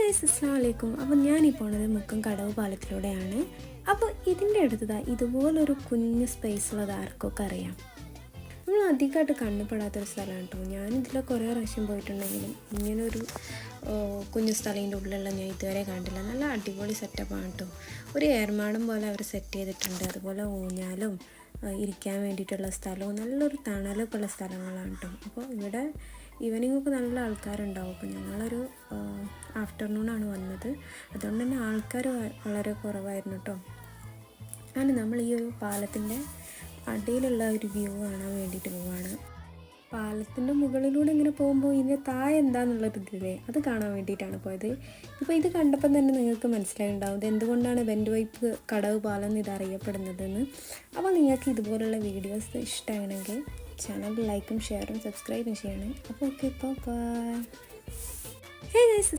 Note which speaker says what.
Speaker 1: Guys അസ്സലാമു അലൈക്കും. അപ്പോൾ ഞാനീ പോണത് മുക്കം കടവ് പാലത്തിലൂടെയാണ്. അപ്പോൾ ഇതിൻ്റെ അടുത്തതാ ഇതുപോലൊരു കുഞ്ഞ് സ്പേസ് ഉള്ളത് ആർക്കൊക്കെ അറിയാം. നമ്മൾ അധികമായിട്ട് കണ്ടുപെടാത്തൊരു സ്ഥലമാണ് കേട്ടോ. ഞാനിതിൽ കുറേ പ്രാവശ്യം പോയിട്ടുണ്ടെങ്കിലും ഇങ്ങനൊരു കുഞ്ഞു സ്ഥലത്തിൻ്റെ ഉള്ളിലുള്ള ഞാൻ ഇതുവരെ കണ്ടില്ല. നല്ല അടിപൊളി സെറ്റപ്പാണ് കേട്ടോ. ഒരു ഏർമാടം പോലെ അവർ സെറ്റ് ചെയ്തിട്ടുണ്ട്. അതുപോലെ ഊഞ്ഞാലും ഇരിക്കാൻ വേണ്ടിയിട്ടുള്ള സ്ഥലവും നല്ലൊരു തണലൊക്കെ ഉള്ള സ്ഥലങ്ങളാണ് കേട്ടോ. അപ്പോൾ ഇവിടെ ഈവനിങ്ങൊക്കെ നല്ല ആൾക്കാരുണ്ടാവും. അപ്പോൾ ഞങ്ങളൊരു ആഫ്റ്റർനൂണാണ് വന്നത്, അതുകൊണ്ട് തന്നെ ആൾക്കാർ വളരെ കുറവായിരുന്നു കേട്ടോ. അങ്ങനെ നമ്മൾ ഈ ഒരു പാലത്തിൻ്റെ അടിയിലുള്ള ഒരു വ്യൂ കാണാൻ വേണ്ടിയിട്ട് പോവാണ്. പാലത്തിൻ്റെ മുകളിലൂടെ ഇങ്ങനെ പോകുമ്പോൾ ഇതിൻ്റെ താഴെ എന്താണെന്നുള്ളൊരിതില്ലേ, അത് കാണാൻ വേണ്ടിയിട്ടാണ് പോയത്. ഇപ്പോൾ ഇത് കണ്ടപ്പം തന്നെ നിങ്ങൾക്ക് മനസ്സിലായിട്ടുണ്ടാവും ഇത് എന്തുകൊണ്ടാണ് ബെൻഡ് വൈപ്പ് കടവ് പാലം എന്ന് ഇത് അറിയപ്പെടുന്നതെന്ന്. അപ്പോൾ നിങ്ങൾക്ക് ഇതുപോലുള്ള വീഡിയോസ് ഇഷ്ടമാണെങ്കിൽ ചാനൽ ലൈക്കും ഷെയറും സബ്സ്ക്രൈബും ചെയ്യണേ. അപ്പോൾ ഓക്കെ, ഇപ്പോൾ ബൈ. Hey guys.